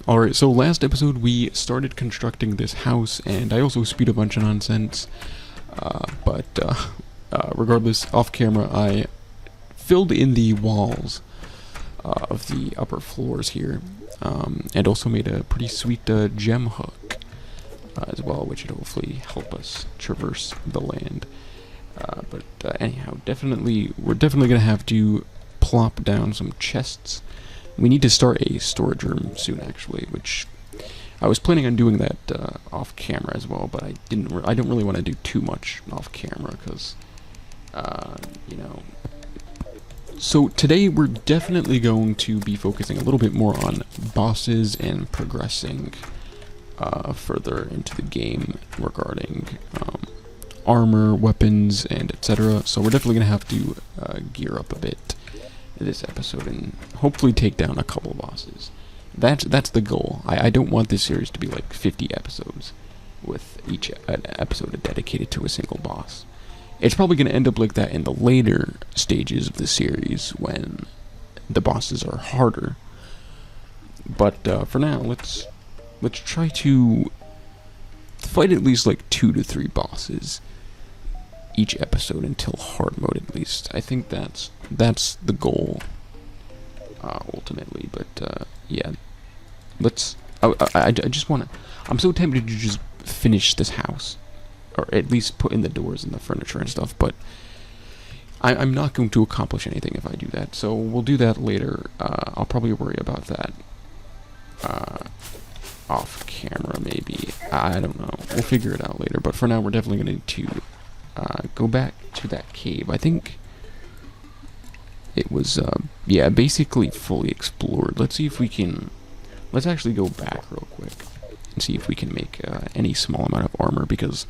Alright, so last episode we started constructing this house, and I also spewed a bunch of nonsense. Regardless, off camera, I filled in the walls of the upper floors here, and also made a pretty sweet gem hook as well, which would hopefully help us traverse the land. Anyhow, we're definitely going to have to plop down some chests. We need to start a storage room soon, actually, which I was planning on doing that off camera as well, but I don't really want to do too much off camera because, you know. So today we're definitely going to be focusing a little bit more on bosses and progressing further into the game regarding armor, weapons, and etc. So we're definitely going to have to gear up a bit this episode and hopefully take down a couple bosses. That's the goal. I don't want this series to be like 50 episodes with each episode dedicated to a single boss. It's probably going to end up like that in the later stages of the series when the bosses are harder. But for now, let's try to fight at least like 2 to 3 bosses each episode until hard mode at least. I think that's the goal ultimately. But yeah, I just want to. I'm so tempted to just finish this house, or at least put in the doors and the furniture and stuff. But I'm not going to accomplish anything if I do that. So we'll do that later. I'll probably worry about that off camera, maybe. I don't know. We'll figure it out later. But for now, we're definitely going to go back to that cave. I think it was, yeah, basically fully explored. Let's see if we can. Let's actually go back real quick and see if we can make any small amount of armor, because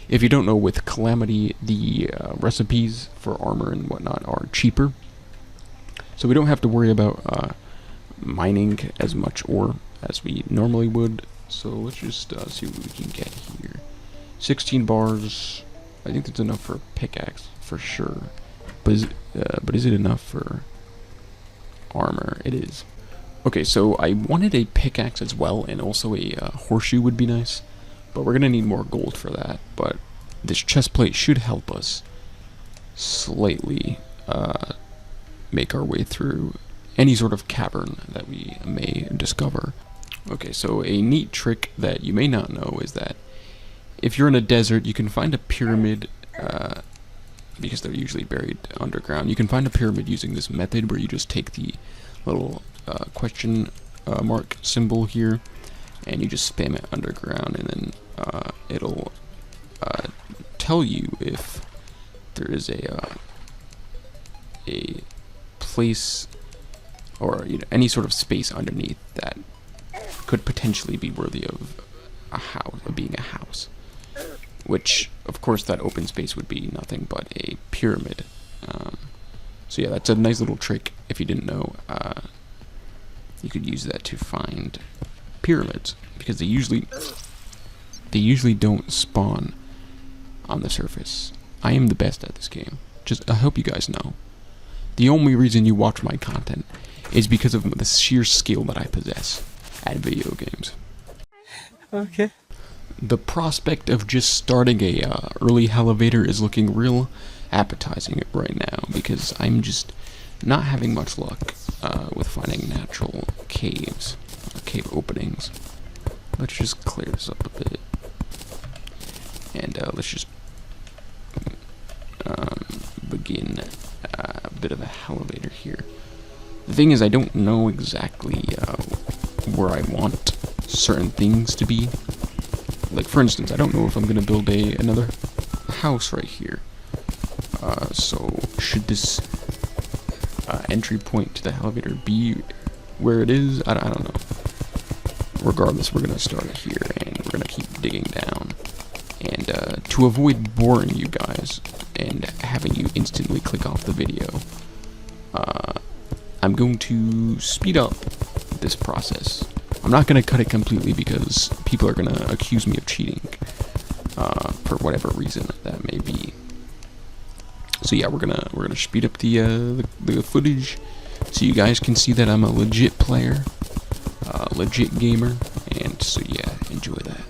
if you don't know, with Calamity, the recipes for armor and whatnot are cheaper. So we don't have to worry about mining as much ore as we normally would. So let's just see what we can get here. 16 bars. I think that's enough for a pickaxe for sure. But is it enough for armor? It is. Okay, so I wanted a pickaxe as well, and also a horseshoe would be nice. But we're gonna need more gold for that. But this chest plate should help us slightly make our way through any sort of cavern that we may discover. Okay, so a neat trick that you may not know is that if you're in a desert, you can find a pyramid, because they're usually buried underground. You can find a pyramid using this method where you just take the little question mark symbol here, and you just spam it underground, and then it'll tell you if there is a place or any sort of space underneath that could potentially be worthy of being a house. Which, of course, that open space would be nothing but a pyramid. So yeah, that's a nice little trick. If you didn't know, you could use that to find pyramids, because they usually don't spawn on the surface. I am the best at this game. I hope you guys know. The only reason you watch my content is because of the sheer skill that I possess at video games. Okay. The prospect of just starting a early elevator is looking real appetizing right now, because I'm just not having much luck with finding natural cave openings. Let's just clear this up a bit, and let's just begin a bit of a elevator here. The thing is, I don't know exactly where I want certain things to be. Like, for instance, I don't know if I'm going to build another house right here. So should this entry point to the elevator be where it is? I don't know. Regardless, we're going to start here, and we're going to keep digging down. And to avoid boring you guys and having you instantly click off the video, I'm going to speed up this process. I'm not going to cut it completely, because people are going to accuse me of cheating for whatever reason that may be. So yeah, we're gonna speed up the footage so you guys can see that I'm a legit player. legit gamer, and so yeah, enjoy that.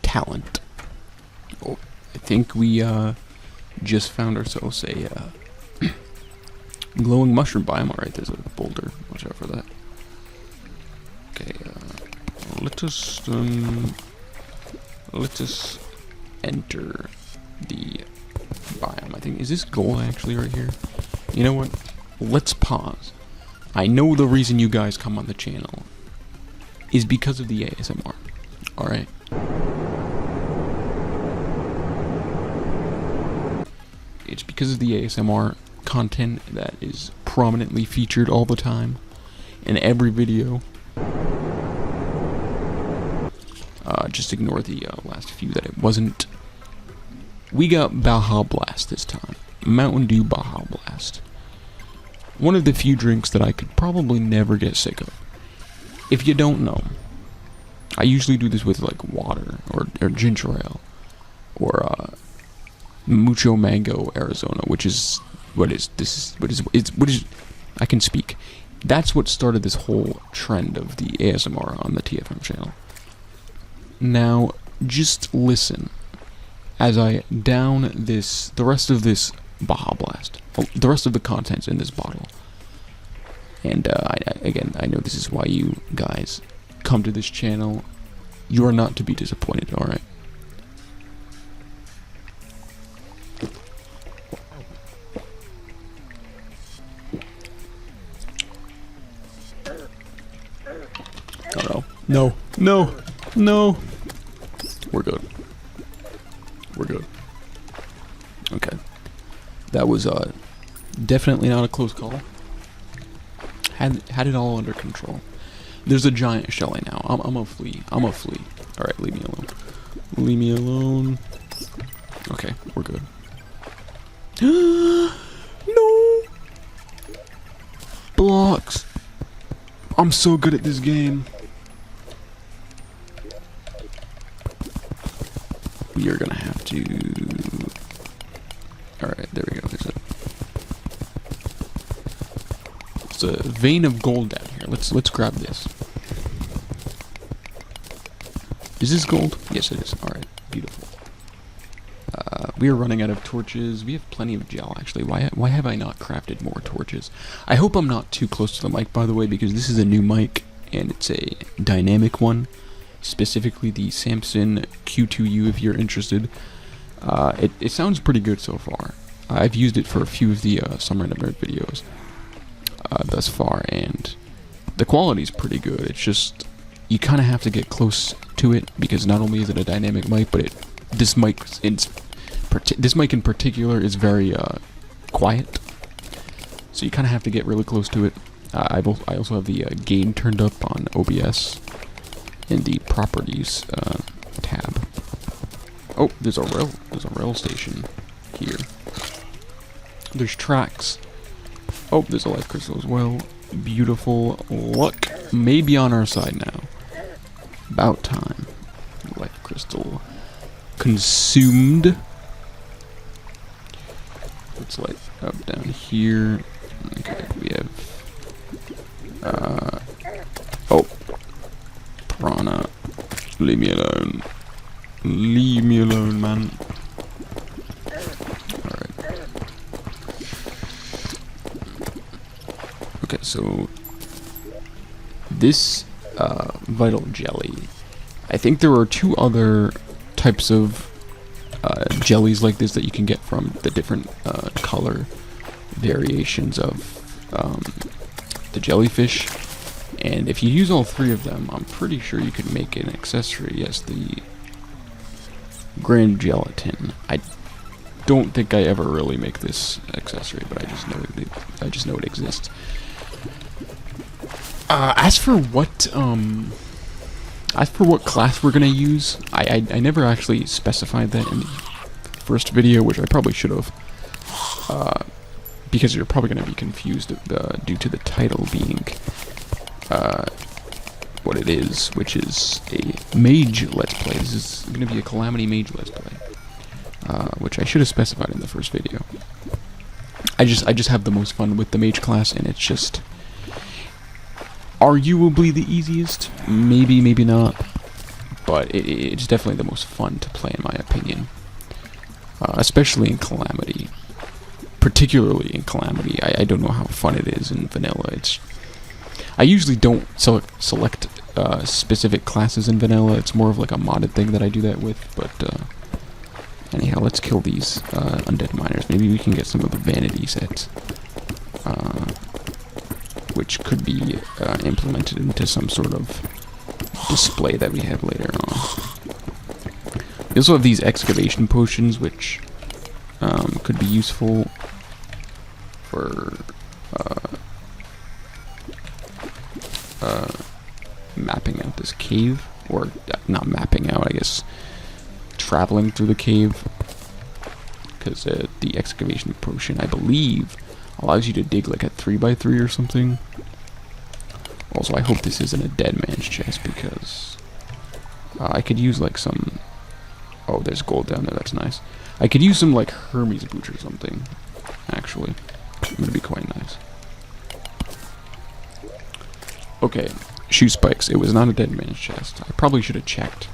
Talent. Oh, I think we just found ourselves a glowing mushroom biome. Alright, there's a boulder. Watch out for that. Okay, let us enter the biome. I think, is this gold actually right here? You know what? Let's pause. I know the reason you guys come on the channel is because of the ASMR. Alright? It's because of the ASMR content that is prominently featured all the time in every video. Just ignore the last few that it wasn't. We got Baja Blast this time. Mountain Dew Baja Blast. One of the few drinks that I could probably never get sick of. If you don't know, I usually do this with like water or ginger ale or Mucho Mango Arizona, which is I can speak. That's what started this whole trend of the ASMR on the TFM channel. Now, just listen as I down the rest of this Baja Blast, the rest of the contents in this bottle. And I know this is why you guys come to this channel. You are not to be disappointed, alright? Oh no. No. No. We're good. We're good. Okay. That was definitely not a close call. Had it all under control. There's a giant shelly now. I'm a flea. I'm a flea. Alright, leave me alone. Leave me alone. Okay, we're good. No! Blocks. I'm so good at this game. We are gonna have to... Alright, there we go. There's a vein of gold down here. Let's grab this. Is this gold? Yes, it is. Alright, beautiful. We are running out of torches. We have plenty of gel, actually. Why have I not crafted more torches? I hope I'm not too close to the mic, by the way, because this is a new mic, and it's a dynamic one. Specifically the Samson Q2U, if you're interested. It sounds pretty good so far. I've used it for a few of the Summer and Nerd videos thus far, and the quality's pretty good. It's just, you kind of have to get close to it, because not only is it a dynamic mic, but this mic in particular is very quiet. So you kind of have to get really close to it. I also have the gain turned up on OBS in the properties tab. Oh, there's a rail station here. There's tracks. Oh, there's a life crystal as well. Beautiful. Luck may be on our side now. About time. Life crystal consumed. Let's light up down here. Okay, we have oh, piranha. Leave me alone. Leave me alone, man. Alright. Okay, so this vital jelly, I think there are 2 other types of jellies like this that you can get from the different color variations of the jellyfish, and if you use all 3 of them, I'm pretty sure you can make an accessory. Yes, the grand gelatin. I don't think I ever really make this accessory, but I just know it exists. As for what class we're gonna use, I never actually specified that in the first video, which I probably should have, because you're probably gonna be confused due to the title being what it is, which is a mage let's play. This is gonna be a Calamity Mage let's play, which I should have specified in the first video. I just have the most fun with the mage class, and it's just arguably the easiest, maybe not, but it's definitely the most fun to play in my opinion, especially in Calamity. Particularly in Calamity, I don't know how fun it is in vanilla. I usually don't select specific classes in vanilla. It's more of like a modded thing that I do that with, but anyhow, let's kill these undead miners. Maybe we can get some of the vanity sets, which could be implemented into some sort of display that we have later on. We also have these excavation potions, which could be useful for mapping out this cave, or not mapping out, I guess traveling through the cave, because the excavation potion, I believe, allows you to dig like a 3x3 or something. Also, I hope this isn't a dead man's chest, because I could use like some... Oh, there's gold down there, that's nice. I could use some like Hermes boots or something, actually. It would be quite nice. Okay, shoe spikes. It was not a dead man's chest. I probably should have checked,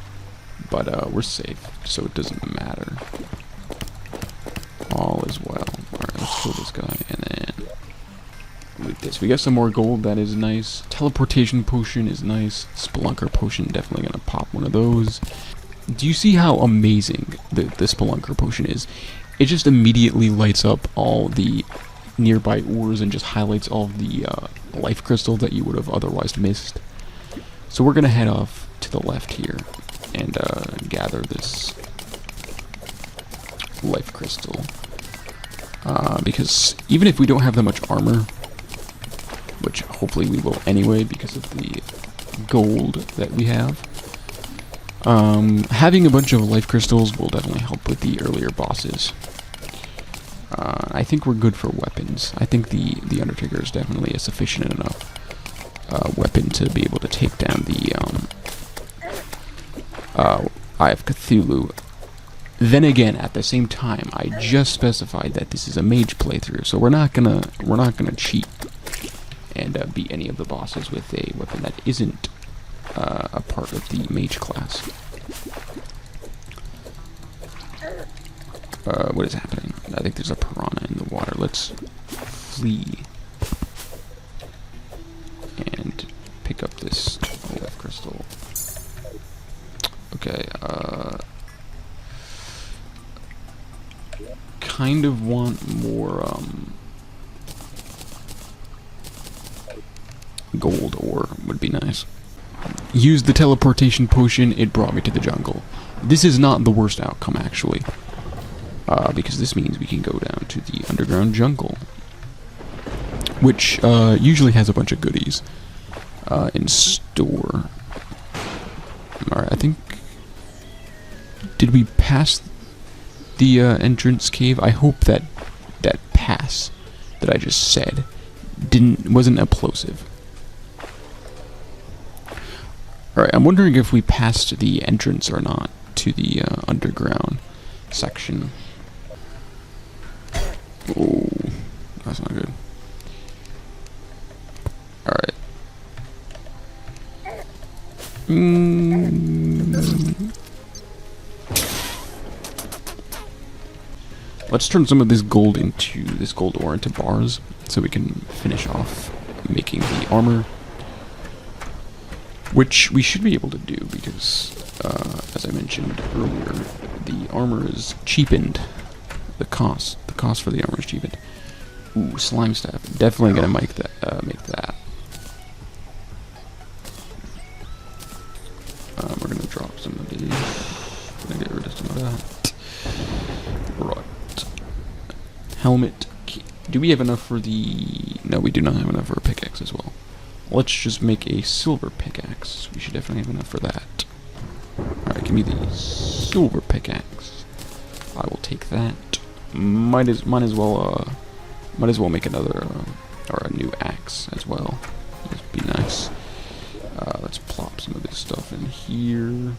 but we're safe, so it doesn't matter. All is well. Alright, let's kill this guy, and then loot this. We got some more gold, that is nice. Teleportation potion is nice. Spelunker potion, definitely gonna pop one of those. Do you see how amazing the Spelunker potion is? It just immediately lights up all the nearby ores and just highlights all of the life crystal that you would have otherwise missed. So we're gonna head off to the left here and gather this life crystal, because even if we don't have that much armor, which hopefully we will anyway because of the gold that we have, having a bunch of life crystals will definitely help with the earlier bosses. I think we're good for weapons. I think the Undertaker is definitely a sufficient enough weapon to be able to take down the Eye of Cthulhu. Then again, at the same time, I just specified that this is a mage playthrough, so we're not gonna cheat and beat any of the bosses with a weapon that isn't a part of the mage class. What is happening? I think there's a piranha in the water. Let's flee and pick up this life crystal. Okay, kind of want more gold ore would be nice. Used the teleportation potion, it brought me to the jungle. This is not the worst outcome, actually, because this means we can go down to the underground jungle, which usually has a bunch of goodies in store. Alright, I think... Did we pass the entrance cave? I hope that that pass that I just said wasn't explosive. Alright, I'm wondering if we passed the entrance or not to the underground section. Oh, that's not good. Alright. Let's turn some of this gold ore into bars so we can finish off making the armor, which we should be able to do because, as I mentioned earlier, the armor is cheapened. The cost for the armor is cheapened. Ooh, slime staff. Definitely gonna make that. Make that. We're gonna drop some of these. Gonna get rid of some of that. Right. Helmet. Do we have enough for the... No, we do not have enough for a pickaxe as well. Let's just make a silver pickaxe. We should definitely have enough for that. Alright, give me the silver pickaxe. I will take that. Might as well make another, or a new axe as well. That'd be nice. Let's plop some of this stuff in here.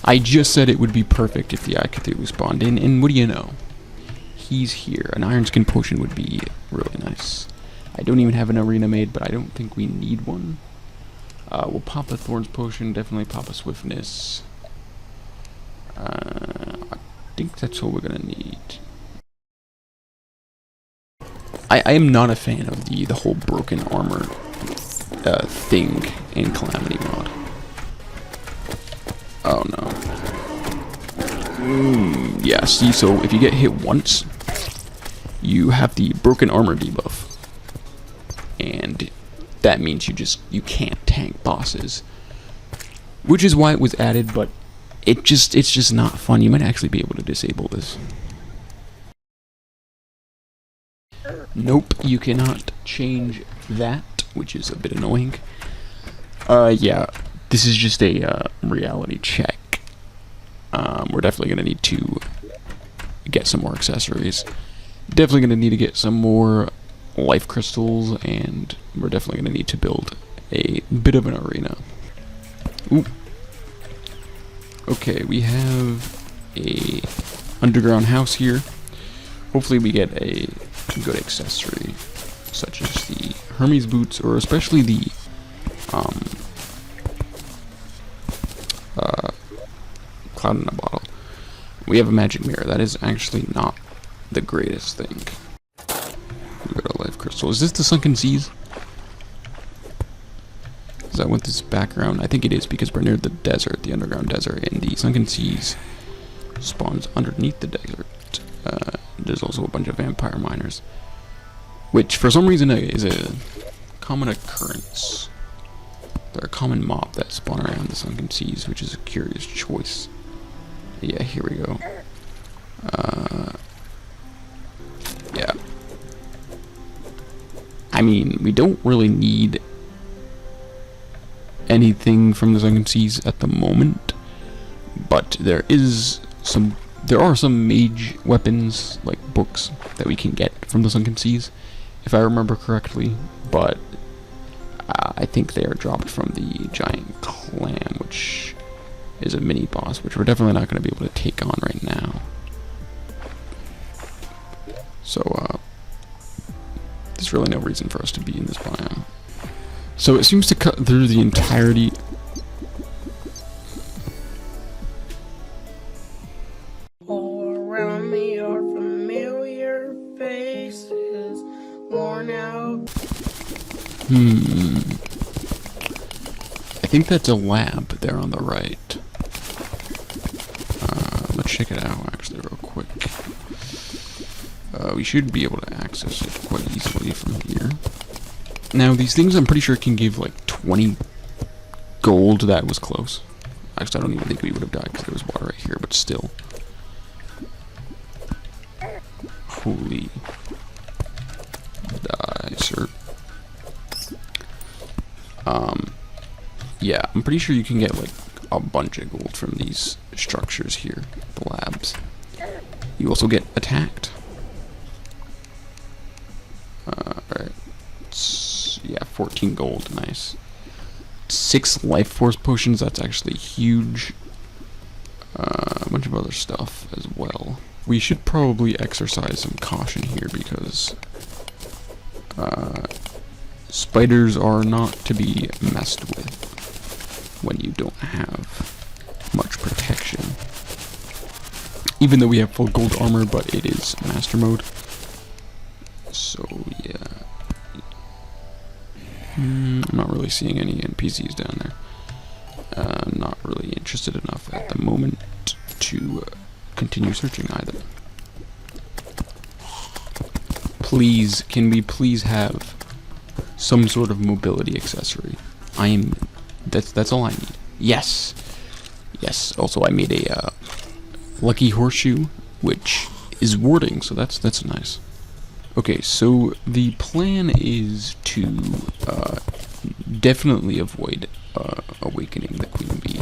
I just said it would be perfect if the Eye Cthulhu spawned in, and what do you know? He's here. An iron skin potion would be really nice. I don't even have an arena made, but I don't think we need one. We'll pop a thorns potion, definitely pop a swiftness. I think that's all we're gonna need. I am not a fan of the whole broken armor thing in Calamity mod. Oh no. Yeah, see, so if you get hit once, you have the broken armor debuff. And that means you can't tank bosses. Which is why it was added, but it's just not fun. You might actually be able to disable this. Nope, you cannot change that, which is a bit annoying. Yeah, this is just a reality check. We're definitely gonna need to get some more accessories. Definitely gonna need to get some more life crystals, and we're definitely gonna need to build a bit of an arena. Ooh. Okay, we have a underground house here. Hopefully we get a good accessory, such as the Hermes boots, or especially the cloud in a bottle. We have a magic mirror. That is actually not the greatest thing. We got a life crystal. Is this the sunken seas? Is that what this background? I think it is, because we're near the desert, the underground desert, and the sunken seas spawns underneath the desert. There's also a bunch of vampire miners, which for some reason is a common occurrence. They're a common mob that spawn around the sunken seas, which is a curious choice. Yeah, here we go. Yeah. I mean, we don't really need anything from the sunken seas at the moment, but there are some mage weapons, like books, that we can get from the sunken seas, if I remember correctly, but I think they are dropped from the giant clam, which is a mini boss, which we're definitely not going to be able to take on right now. So there's really no reason for us to be in this biome. So it seems to cut through the entirety. All around me are familiar faces, worn out. I think that's a lab there on the right. Let's check it out actually real quick. We should be able to access it quite easily from here. Now these things I'm pretty sure can give like 20 gold. That was close. Actually, I don't even think we would have died because there was water right here, but still. Holy. Die, sir. Yeah, I'm pretty sure you can get like a bunch of gold from these structures here, the labs. You also get attacked. Alright. Yeah, 14 gold, nice. 6 life force potions, that's actually huge. A bunch of other stuff as well. We should probably exercise some caution here because spiders are not to be messed with when you don't have much protection. Even though we have full gold armor, but it is master mode. So yeah. I'm not really seeing any NPCs down there. Not really interested enough at the moment to continue searching either. Please, can we please have some sort of mobility accessory? That's all I need. Yes. Yes, also I made a lucky horseshoe, which is warding, so that's nice. Okay, so the plan is to definitely avoid awakening the queen bee,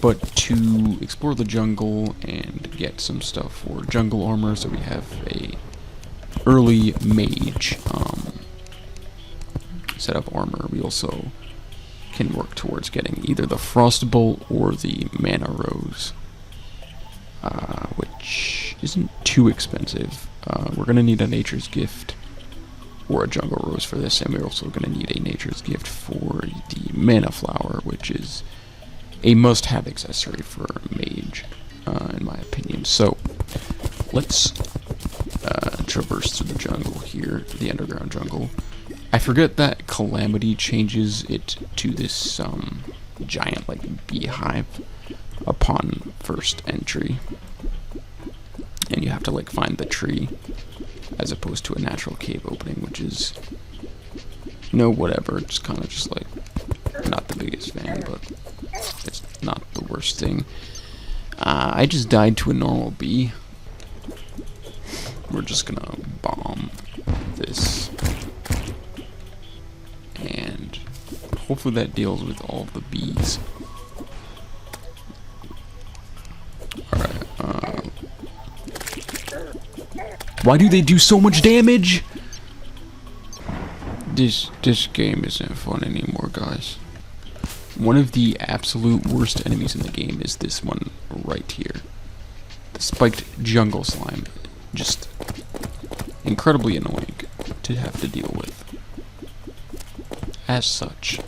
but to explore the jungle and get some stuff for jungle armor, so we have a early mage set up armor. We also can work towards getting either the frostbolt or the mana rose, which isn't too expensive. We're gonna need a nature's gift or a jungle rose for this, and we're also gonna need a nature's gift for the mana flower, which is a must-have accessory for mage, in my opinion. So let's traverse through the jungle here, the underground jungle. I forget that Calamity changes it to this giant like beehive upon first entry, and you have to like find the tree as opposed to a natural cave opening, which is whatever. It's kind of just like not the biggest fan, but it's not the worst thing. I just died to a normal bee. We're just gonna bomb this, and hopefully that deals with all of the bees. Alright, why do they do so much damage? This game isn't fun anymore, guys. One of the absolute worst enemies in the game is this one right here. The spiked jungle slime. Just incredibly annoying to have to deal with. As such,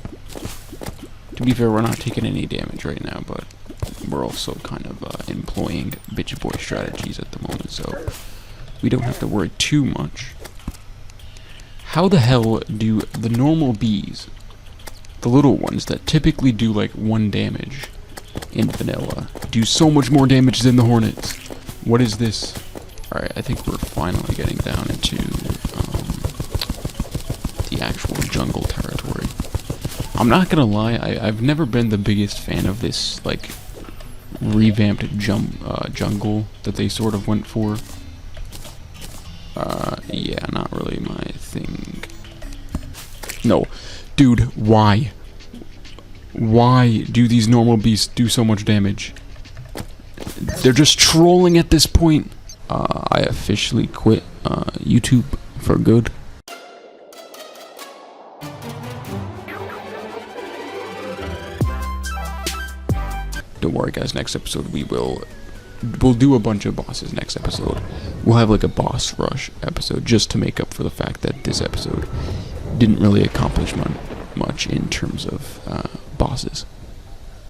to be fair, we're not taking any damage right now, but we're also kind of employing bitch boy strategies at the moment, so we don't have to worry too much. How the hell do the normal bees, the little ones that typically do like 1 damage in vanilla, do so much more damage than the hornets? What is this? Alright, I think we're finally getting down into the actual jungle territory. I'm not gonna lie, I've never been the biggest fan of this, like, revamped jungle that they sort of went for. Yeah, not really my thing. No. Dude, why? Why do these normal beasts do so much damage? They're just trolling at this point. I officially quit YouTube for good. Don't worry, guys. Next episode we'll do a bunch of bosses. Next episode we'll have like a boss rush episode just to make up for the fact that this episode didn't really accomplish much in terms of bosses.